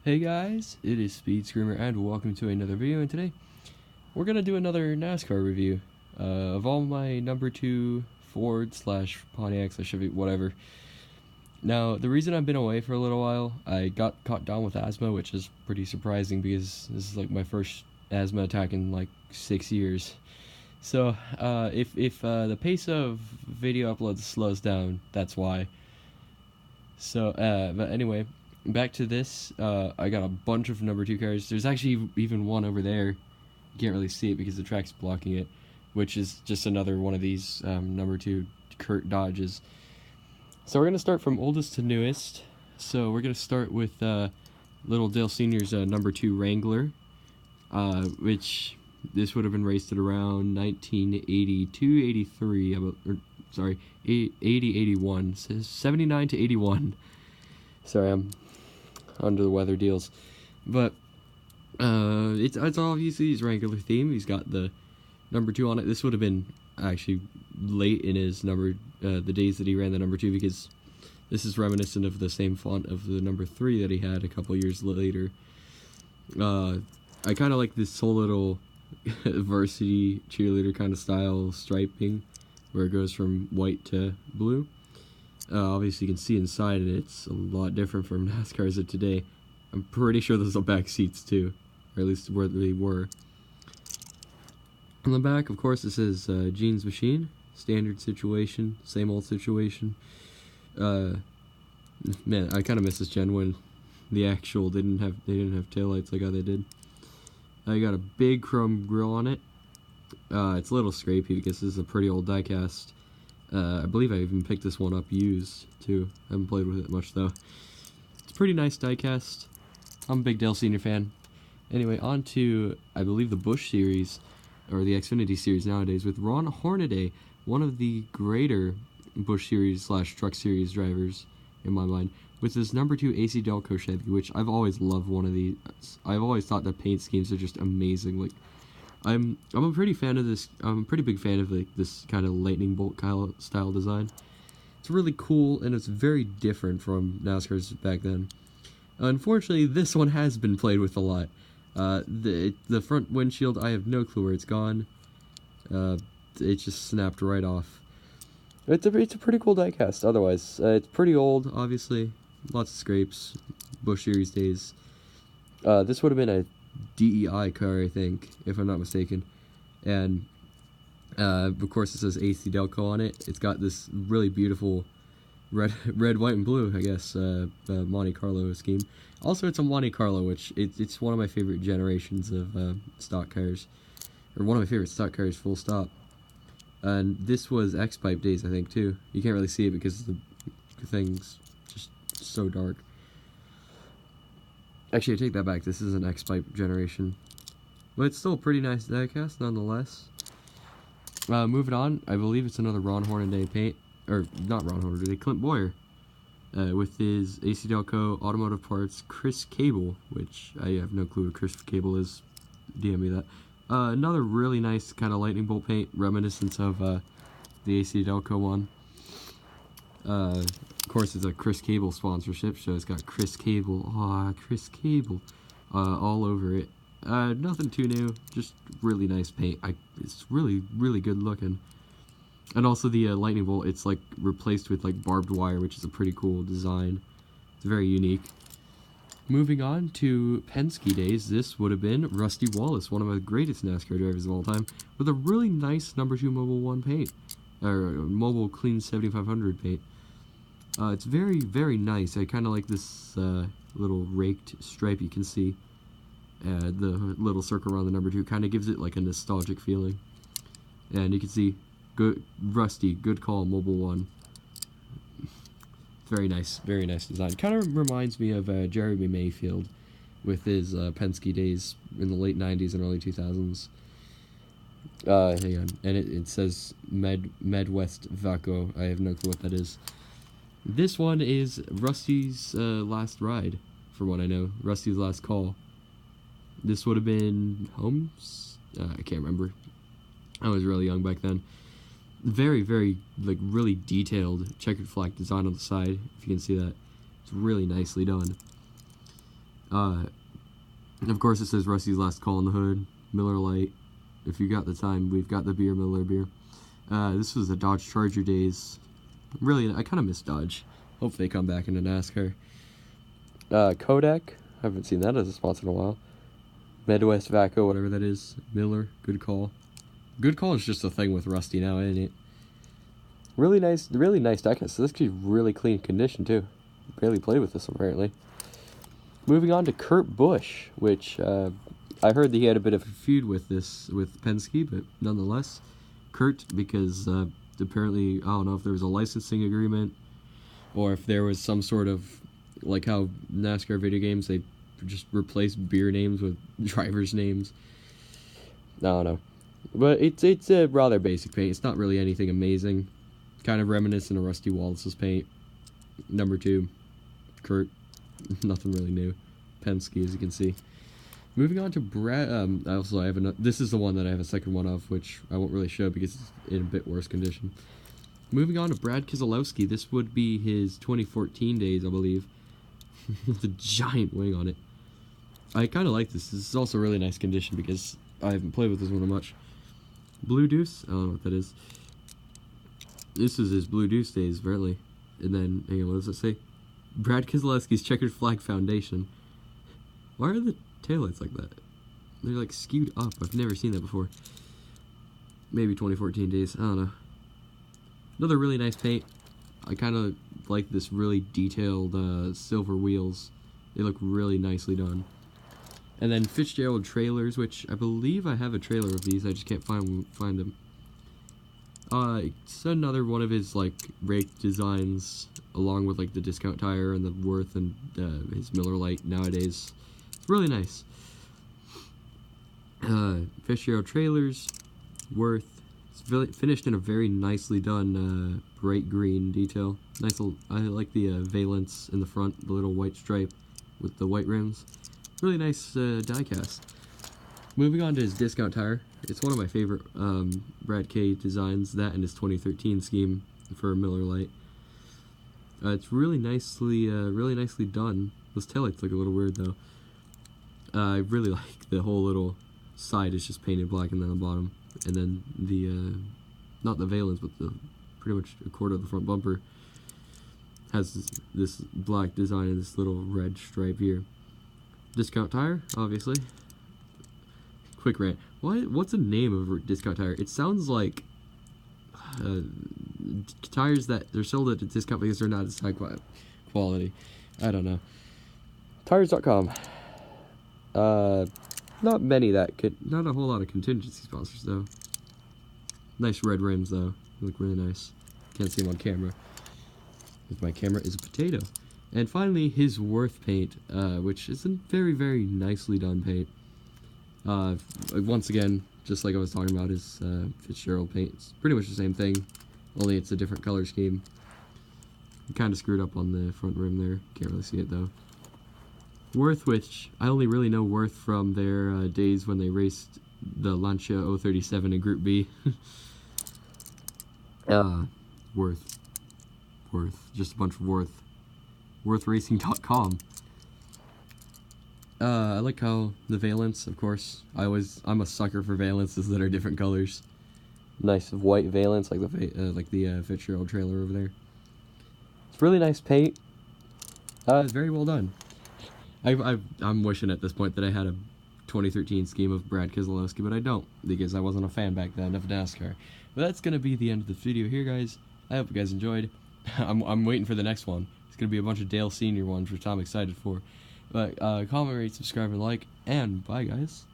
Hey guys, it is Speed Screamer and welcome to another video, and today we're going to do another NASCAR review of all my number 2 Ford slash Pontiac slash Chevy, whatever. Now, the reason I've been away for a little while, I got caught down with asthma, which is pretty surprising because this is like my first asthma attack in like 6 years. So, if the pace of video uploads slows down, that's why. So, but anyway, back to this. I got a bunch of number 2 cars. There's actually even one over there. You can't really see it because the track's blocking it, which is just another one of these number 2 Kurt Dodges. So we're going to start from oldest to newest. So we're going to start with Little Dale Sr.'s number 2 Wrangler, which this would have been raced at around 1982, 83, sorry, 80, 81, 79 to 81. Sorry, I'm under the weather deals. But it's obviously his Wrangler theme. He's got the number 2 on it. This would have been actually late in his the days that he ran the number 2, because this is reminiscent of the same font of the number 3 that he had a couple years later. I kind of like this whole little varsity cheerleader kind of style striping where it goes from white to blue. Obviously you can see inside and it's a lot different from NASCAR's of today. I'm pretty sure those are back seats too, or at least where they were. On the back, of course, it says Gene's Machine, standard situation, same old situation. Man, I kind of miss this gen when the actual they didn't have taillights like how they did. I got a big chrome grille on it. It's a little scrapey because this is a pretty old diecast. I believe I even picked this one up used too. I haven't played with it much though. It's a pretty nice diecast. I'm a big Dale Sr. fan. Anyway, on to, I believe, the Busch series, or the Xfinity series nowadays, with Ron Hornaday, one of the greater Busch series slash truck series drivers in my mind, with this number 2 AC Delco Chevy, which I've always loved one of these. I've always thought the paint schemes are just amazing. Like, I'm a pretty fan of this. I'm a pretty big fan of like this kind of lightning bolt style design. It's really cool and it's very different from NASCAR's back then. Unfortunately, this one has been played with a lot. The front windshield, I have no clue where it's gone. It just snapped right off. It's a pretty cool diecast. Otherwise, it's pretty old. Obviously, lots of scrapes. Busch Series days. This would have been a DEI car, I think, if I'm not mistaken. And of course, it says AC Delco on it. It's got this really beautiful red, white, and blue, I guess, Monte Carlo scheme. Also, it's a Monte Carlo, which it's one of my favorite generations of stock cars, or one of my favorite stock cars, full stop. And this was X-Pipe days, I think, too. You can't really see it because the thing's just so dark. Actually, I take that back. This is an X-Pipe generation. But it's still a pretty nice diecast, nonetheless. Moving on, I believe it's another Ron Hornaday paint. Or, not Ron Hornaday, Clint Boyer. With his AC Delco Automotive Parts Chris Cable, which I have no clue what Chris Cable is. DM me that. Another really nice kind of lightning bolt paint, reminiscent of the AC Delco one. Of course, it's a Chris Cable sponsorship, so it's got Chris Cable, Chris Cable, all over it. Nothing too new, just really nice paint. It's really, really good looking. And also the lightning bolt, it's like replaced with like barbed wire, which is a pretty cool design. It's very unique. Moving on to Penske days, this would have been Rusty Wallace, one of the greatest NASCAR drivers of all time, with a really nice number 2 Mobil 1 paint, or Mobil Clean 7500 paint. It's very, very nice. I kind of like this little raked stripe you can see. The little circle around the number 2 kind of gives it like a nostalgic feeling. And you can see, good Rusty, good call, Mobil 1. Very nice design. Kind of reminds me of Jeremy Mayfield with his Penske days in the late 90s and early 2000s. Hang on. And it says Medwest Vaco. I have no clue what that is. This one is Rusty's last ride, for what I know. Rusty's last call. This would have been Holmes? I can't remember. I was really young back then. Very, very, like, really detailed checkered flag design on the side, if you can see that. It's really nicely done. Of course, it says Rusty's Last Call on the hood. Miller Lite. If you got the time, we've got the beer, Miller beer. This was the Dodge Charger days. Really, I kind of miss Dodge. Hope they come back into NASCAR. Kodak. Haven't seen that as a sponsor in a while. Midwest Vaco, whatever that is. Miller. Good call. Good call is just a thing with Rusty now, isn't it? Really nice diecast. So this could be really clean condition too. Barely played with this apparently. Moving on to Kurt Busch, which I heard that he had a bit of a feud with Penske, but nonetheless, Kurt, because apparently, I don't know if there was a licensing agreement or if there was some sort of, like how NASCAR video games, they just replace beer names with drivers' names. I don't know. But it's a rather basic paint. It's not really anything amazing. Kind of reminiscent of Rusty Wallace's paint. Number 2, Kurt. Nothing really new. Penske, as you can see. Moving on to Brad. Also, I have this is the one that I have a second one of, which I won't really show because it's in a bit worse condition. Moving on to Brad Keselowski. This would be his 2014 days, I believe. With a giant wing on it. I kind of like this. This is also really nice condition because I haven't played with this one much. Blue Deuce? I don't know what that is. This is his Blue Deuce days, apparently. And then, hang on, what does it say? Brad Keselowski's Checkered Flag Foundation. Why are the taillights like that? They're like skewed up. I've never seen that before. Maybe 2014 days. I don't know. Another really nice paint. I kind of like this really detailed silver wheels. They look really nicely done. And then Fitzgerald trailers, which I believe I have a trailer of these. I just can't find them. It's another one of his like rake designs, along with like the discount tire and the Worth and his Miller Lite nowadays. It's really nice. Fitzgerald trailers, Worth. It's finished in a very nicely done bright green detail. Nice. I like the valence in the front, the little white stripe with the white rims. Really nice diecast. Moving on to his discount tire. It's one of my favorite Brad K designs. That and his 2013 scheme for Miller Lite. It's really nicely done. Those taillights look a little weird though. I really like the whole little side is just painted black, and then the bottom, and then the not the valence, but the pretty much a quarter of the front bumper has this black design and this little red stripe here. Discount tire, obviously. Quick rant. What's the name of a discount tire? It sounds like tires that they're sold at a discount because they're not as high quality. I don't know. Tires.com. Not many not a whole lot of contingency sponsors though. Nice red rims though. They look really nice. Can't see them on camera. Because my camera is a potato. And finally, his Worth paint, which is a very, very nicely done paint. Once again, just like I was talking about, his Fitzgerald paint. It's pretty much the same thing, only it's a different color scheme. Kind of screwed up on the front rim there. Can't really see it though. Worth, which I only really know Worth from their days when they raced the Lancia 037 in Group B. Worth. Just a bunch of Worth. WorthRacing.com. I like how the valence, of course. I'm a sucker for valences that are different colors. Nice white valence, like the Fitzgerald trailer over there. It's really nice paint. It's very well done. I'm wishing at this point that I had a 2013 scheme of Brad Keselowski, but I don't, because I wasn't a fan back then of NASCAR. But that's gonna be the end of the video here, guys. I hope you guys enjoyed. I'm waiting for the next one. It's gonna be a bunch of Dale Senior ones, which I'm excited for. But comment, rate, subscribe, and like, and bye, guys.